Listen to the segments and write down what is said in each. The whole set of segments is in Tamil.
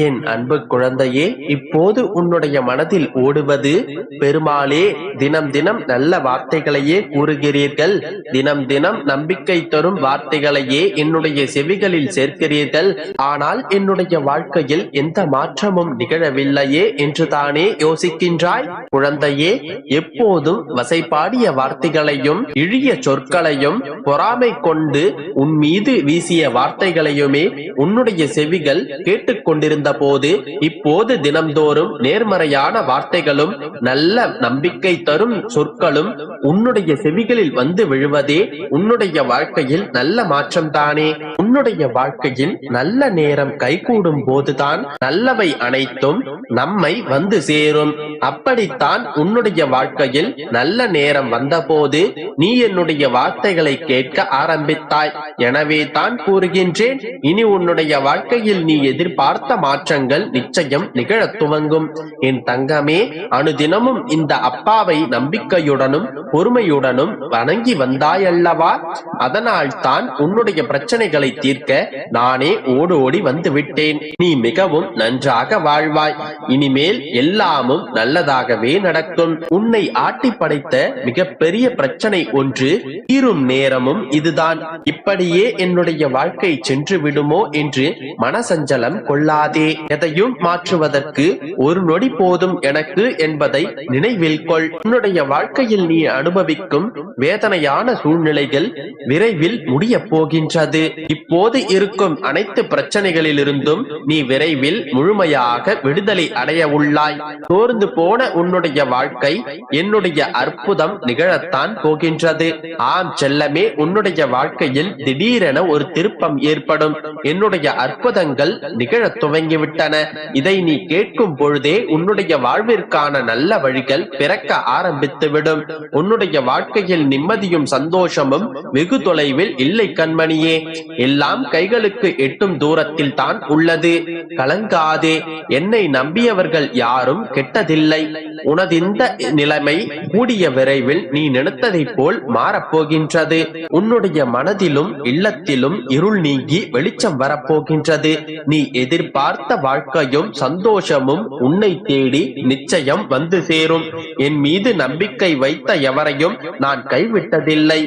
என் அன்பு குழந்தையே, இப்போது உன்னுடைய மனதில் ஓடுவது, பெருமாளே தினம் தினம் நல்ல வார்த்தைகளையே கூறுகிறீர்கள், தினம் தினம் நம்பிக்கை தரும் வார்த்தைகளையே என்னுடைய செவிகளில் சேர்க்கிறீர்கள், ஆனால் என்னுடைய வாழ்க்கையில் எந்த மாற்றமும் நிகழவில்லையே என்று தானே யோசிக்கின்றாய். குழந்தையே, எப்போதும் வசைபாடிய வார்த்தைகளையும் இழிய சொற்களையும் பொறாமை கொண்டு உன் மீது வீசிய வார்த்தைகளையுமே உன்னுடைய செவிகள் கேட்டுக்கொண்டிருந்த போது, இப்போது தினம்தோறும் நேர்மறையான வார்த்தைகளும் நல்ல நம்பிக்கை தரும் சொற்களும் உன்னுடைய செவிகளில் வந்து விழுவதே உன்னுடைய வாழ்க்கையில் நல்ல மாற்றம் தானே. உன்னுடைய வாழ்க்கையில் நல்ல நேரம் கைகூடும் போதுதான் நல்லவை அனைத்தும் நம்மை வந்து சேரும். அப்படித்தான் உன்னுடைய வாழ்க்கையில் நல்ல நேரம் வந்தபோது நீ என்னுடைய வார்த்தைகளை கேட்க ஆரம்பித்தாய். எனவே தான் கூறுகின்றேன், இனி உன்னுடைய வாழ்க்கையில் நீ எதிர்பார்த்த மாற்றங்கள் நிச்சயம் நிகழத் துவங்கும். என் தங்கமே, அனுதினமும் இந்த அப்பாவை நம்பிக்கையுடனும் பொறுமையுடனும் வணங்கி வந்தாயல்லவா? அதனால் தான் உன்னுடைய பிரச்சனைகளை தீர்க்க நானே ஓடோடி வந்து விட்டேன். நீ மிகவும் நன்றாக வாழ்வாய். இனிமேல் எல்லாமும் நல்லதாகவே நடக்கும். உன்னை ஆட்டி படைத்த மிகப்பெரிய பிரச்சனை ஒன்று தீரும் நேரமும் இதுதான். இப்படியே என்னுடைய வாழ்க்கை சென்று விடுமோ என்று மனசஞ்சலம் கொள்ளாதே. எதையும் மாற்றுவதற்கு ஒரு நொடி போதும் எனக்கு என்பதை நினைவில் கொள். உன்னுடைய வாழ்க்கையில் நீ அனுபவிக்கும் வேதனையான சூழ்நிலைகள் விரைவில் முடிய போகின்றது. இப்போது இருக்கும் அனைத்து பிரச்சனைகளிலிருந்தும் நீ விரைவில் முழுமையாக விடுதலை அடைய உள்ளாய். சோர்ந்து போன உன்னுடைய வாழ்க்கை என்னுடைய அற்புதம் நிகழத்தான் போகின்றது. ஆம் செல்லமே, உன்னுடைய வாழ்க்கையில் திடீரென ஒரு திருப்பம் ஏற்படும். என்னுடைய அற்புதங்கள் நிகழத் துவங்கிவிட்டன. இதை நீ கேட்கும் பொழுதே உன்னுடைய வாழ்விற்கான நல்ல வழிகள் பிறக்க ஆரம்பித்துவிடும். உன்னுடைய வாழ்க்கையில் நிம்மதியும் சந்தோஷமும் வெகு தொலைவில் இல்லை கண்மணியே. எல்லாம் கைகளுக்கு எட்டும் தூரத்தில் தான் உள்ளது. கலங்காதே. என்னை நம்பியவர்கள் யாரும் கெட்டதில்லை. உனது இந்த நிலைமை கூடிய விரைவில் நீ நினைத்ததை போல் மாறப்போகின்றது. உன்னுடைய மனதிலும் இல்லத்திலும் இருள் நீங்கி வெளிச்சம் வரப்போகின்றது. நீ எதிர்பார்த்த வாழ்க்கையும் சந்தோஷமும் உன்னை தேடி நிச்சயம் வந்து சேரும். என் மீது நம்பிக்கை வைத்த எவரையும் நான் கைவிட்டதில்லை.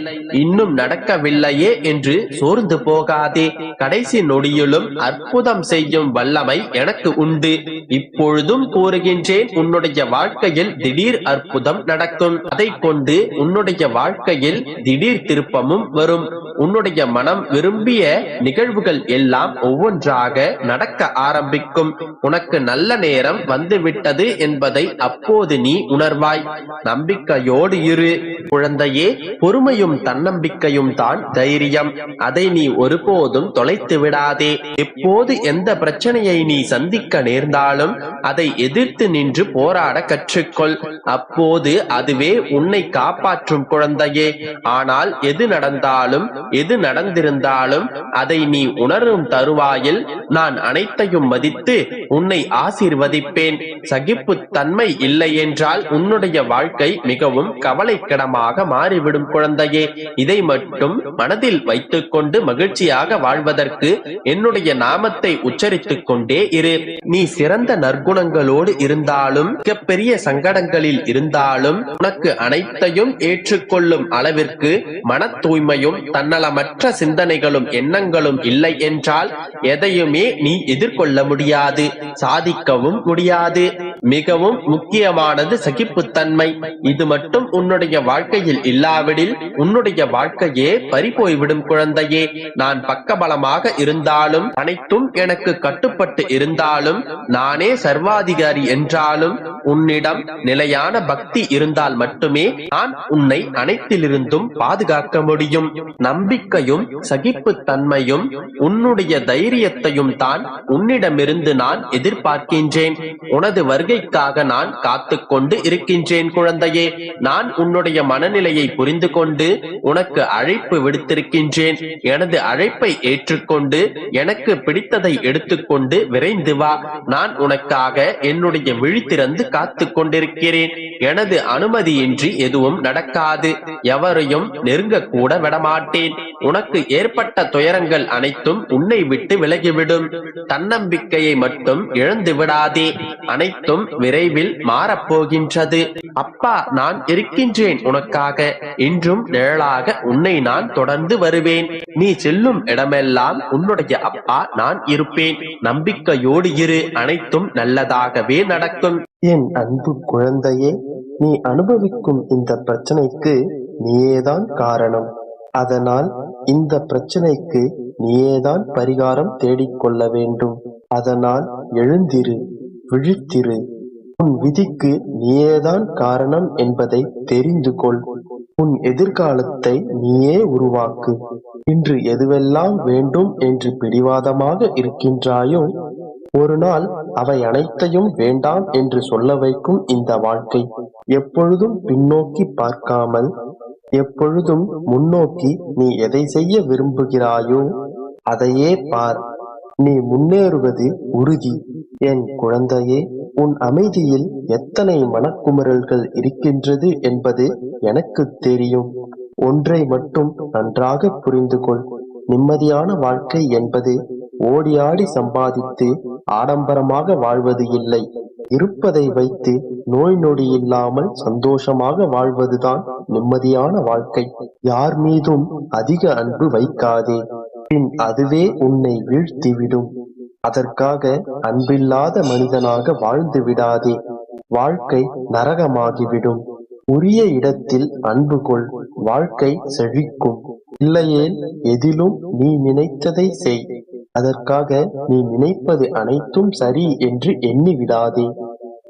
இன்னும் நடக்கவில்லையே என்று சோர்ந்து போகாதே. கடைசி நொடியிலும் அற்புதம் செய்யும் வல்லமை எனக்கு உண்டு. இப்பொழுதும் கூறுகின்றேன், உன்னுடைய வாழ்க்கையில் திடீர் அற்புதம் நடக்கும். அதை கொண்டு உன்னுடைய வாழ்க்கையில் திடீர் திருப்பமும் வரும். உன்னுடைய மனம் விரும்பிய நிகழ்வுகள் எல்லாம் ஒவ்வொன்றாக நடக்க ஆரம்பிக்கும். உனக்கு நல்ல நேரம் வந்துவிட்டது என்பதை அப்போது நீ உணர்வாய். நம்பிக்கையோடு இரு குழந்தையே. பொறுமையும் தன்னம்பிக்கையும் தான் தைரியம். அதை நீ ஒருபோதும் தொலைத்து விடாதே. எப்போது எந்த பிரச்சனையை நீ சந்திக்க நேர்ந்தாலும் அதை எதிர்த்து நின்று போராட கற்றுக்கொள். அப்போது அதுவே உன்னை காப்பாற்றும் குழந்தையே. ஆனால் எது நடந்தாலும் எது நடந்திருந்தாலும் அதை நீ உணரும் தருவாயில் நான் அனைத்தையும் மதித்து உன்னை ஆசீர்வதிப்பேன். சகிப்பு தன்மை இல்லை என்றால் உன்னுடைய வாழ்க்கை மிகவும் கவலைக்கிடமாக மாறிவிடும் குழந்தையே. இதை மட்டும் மனதில் வைத்துக் கொண்டு மகிழ்ச்சியாக வாழ்வதற்கு என்னுடைய நாமத்தை உச்சரித்துக் கொண்டே இரு. நீ சிறந்த நற்குணங்களோடு இருந்தாலும் மிகப்பெரிய சங்கடங்களில் இருந்தாலும் உனக்கு அனைத்தையும் ஏற்றுக்கொள்ளும் அளவிற்கு மன தூய்மையும் தன்னலமற்ற சிந்தனைகளும் எண்ணங்களும் இல்லை என்றால் எதையுமே நீ எதிர்கொள்ள முடியாது, சாதிக்கவும் முடியாது. மிகவும் முக்கியமானது சகிப்புத்தன்மை. இது மட்டும் உன்னுடைய வாழ்க்கையில் இல்லாவிடில் உன்னுடைய வாழ்க்கையே பறிபோய்விடும் குழந்தையே. நான் பக்கபலமாக இருந்தாலும் அனைத்தும் எனக்கு கட்டுப்பட்டு இருந்தாலும் நானே சர்வாதிகாரி என்றாலும் உன்னிடம் நிலையான பக்தி இருந்தால் மட்டுமே நான் உன்னை அனைத்திலிருந்தும் பாதுகாக்க முடியும். நம்பிக்கையும் சகிப்புத்தன்மையும் உன்னுடைய தைரியத்தையும் தான் உன்னிடமிருந்து நான் எதிர்பார்க்கின்றேன். உனது வருகைக்காக நான் காத்துக் கொண்டு இருக்கின்றேன் குழந்தையே. நான் உன்னுடைய மனநிலையை புரிந்து கொண்டு உனக்கு அழைப்பு விடுத்திருக்கின்றேன். எனது அழைப்பை ஏற்றுக்கொண்டு எனக்கு பிடித்ததை எடுத்துக்கொண்டு விரைந்து வா. நான் உனக்காக என்னுடைய விழி திறந்து காத்து கொண்டிருக்கிறேன். எனது அனுமதியின்றி எதுவும் நடக்காது. எவரையும் நெருங்க கூட விடமாட்டேன். உனக்கு ஏற்பட்ட துயரங்கள் அனைத்தும் உன்னை விட்டு விலகிவிடும். தன்னம்பிக்கையை மட்டும் இழந்து விடாதே. அனைத்தும் விரைவில் மாறப்போகின்றது. அப்பா நான் இருக்கின்றேன் உனக்காக. இன்றும் நிழலாக உன்னை நான் தொடர்ந்து வருவேன். நீ செல்லும் இடமெல்லாம் உன்னுடைய அப்பா நான் இருப்பேன். நம்பிக்கையோடு இரு. அனைத்தும் நல்லதாகவே நடக்கும். என் அன்பு குழந்தையே, நீ அனுபவிக்கும் இந்த பிரச்சனைக்கு நீயேதான் காரணம். அதனால் இந்த பிரச்சனைக்கு நீயேதான் பரிகாரம் தேடிக்கொள்ள வேண்டும். அதனால் எழுந்திரு, விழித்திரு. உன் விதிக்கு நீயேதான் காரணம் என்பதை தெரிந்து கொள். உன் எதிர்காலத்தை நீயே உருவாக்கு. இன்று எதுவெல்லாம் வேண்டும் என்று பிடிவாதமாக இருக்கின்றாயோ, ஒரு நாள் அவை அனைத்தையும் வேண்டாம் என்று சொல்ல வைக்கும் இந்த வாழ்க்கை. எப்பொழுதும் பின்னோக்கி பார்க்காமல் எப்பொழுதும் முன்னோக்கி நீ எதை செய்ய விரும்புகிறாயோ அதையே பார். நீ முன்னேறுவது உறுதி. என் குழந்தையே, உன் அமைதியில் எத்தனை மனக்குமுறல்கள் இருக்கின்றது என்பது எனக்கு தெரியும். ஒன்றை மட்டும் நன்றாக புரிந்து கொள். நிம்மதியான வாழ்க்கை என்பது ஓடியாடி சம்பாதித்து ஆடம்பரமாக வாழ்வது இல்லை. இருப்பதை வைத்து நோய் நொடி இல்லாமல் சந்தோஷமாக வாழ்வதுதான் நிம்மதியான வாழ்க்கை. யார் மீதும் அதிக அன்பு வைக்காதே, பின் அதுவே உன்னை வீழ்த்திவிடும். அதற்காக அன்பில்லாத மனிதனாக வாழ்ந்து விடாதே. வாழ்க்கை நரகமாகிவிடும். உரிய இடத்தில் அன்பு கொள். வாழ்க்கை செழிக்கும். இல்லையேல் எதிலும் நீ நினைத்ததை செய். அதற்காக நீ நினைப்பது அனைத்தும் சரி என்று எண்ணி விடாதே.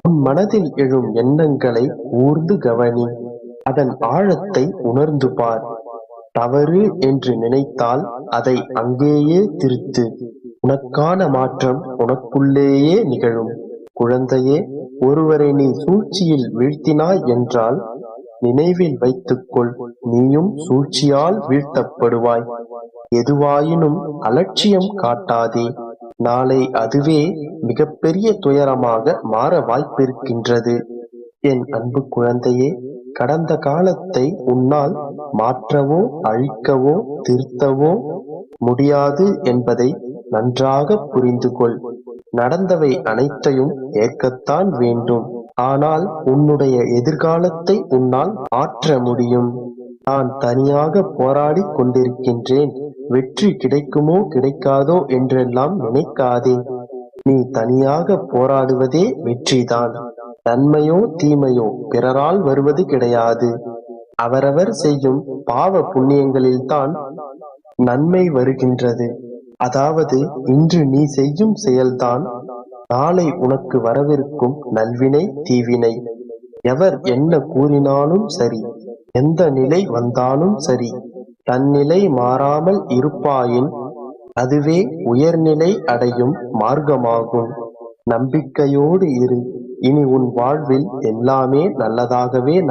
உன் மனதில் எழும் எண்ணங்களை ஊர்ந்து கவனி. அதன் ஆழத்தை உணர்ந்து பார். தவறு என்று நினைத்தால் அதை அங்கேயே திருத்து. உனக்கான மாற்றம் உனக்குள்ளேயே நிகழும். குழந்தையே, ஒருவரை நீ சூழ்ச்சியில் வீழ்த்தினாய் என்றால் நினைவில் வைத்துக்கொள், நீயும் சூழ்ச்சியால் வீழ்த்தப்படுவாய். எதுவாயினும் அலட்சியம் காட்டாதே. நாளை அதுவே மிகப்பெரிய துயரமாக மாற வாய்ப்பிருக்கின்றது. என் அன்பு குழந்தையே, கடந்த காலத்தை உன்னால் மாற்றவோ அழிக்கவோ திருத்தவோ முடியாது என்பதை நன்றாக புரிந்து கொள். நடந்தவை அனைத்தையும் ஏற்கத்தான் வேண்டும். ஆனால் உன்னுடைய எதிர்காலத்தை உன்னால் மாற்ற முடியும். நான் தனியாக போராடி கொண்டிருக்கின்றேன், வெற்றி கிடைக்குமோ கிடைக்காதோ என்றெல்லாம் நினைக்காதே. நீ தனியாக போராடுவதே வெற்றிதான். நன்மையோ தீமையோ பிறரால் வருவது கிடையாது. அவரவர் செய்யும் பாவ புண்ணியங்களில்தான் நன்மை வருகின்றது. அதாவது இன்று நீ செய்யும் செயல்தான் நாளை உனக்கு வரவிருக்கும் நல்வினை தீவினை. எவர் என்ன கூறினாலும் சரி, எந்த நிலை வந்தாலும் சரி, தன்னிலை மாறாமல் இருப்பாயின் அதுவே உயர்நிலை அடையும் மார்க்கமாகும். நம்பிக்கையோடு இரு. இனி உன் வாழ்வில் எல்லாமே நல்லதாகவே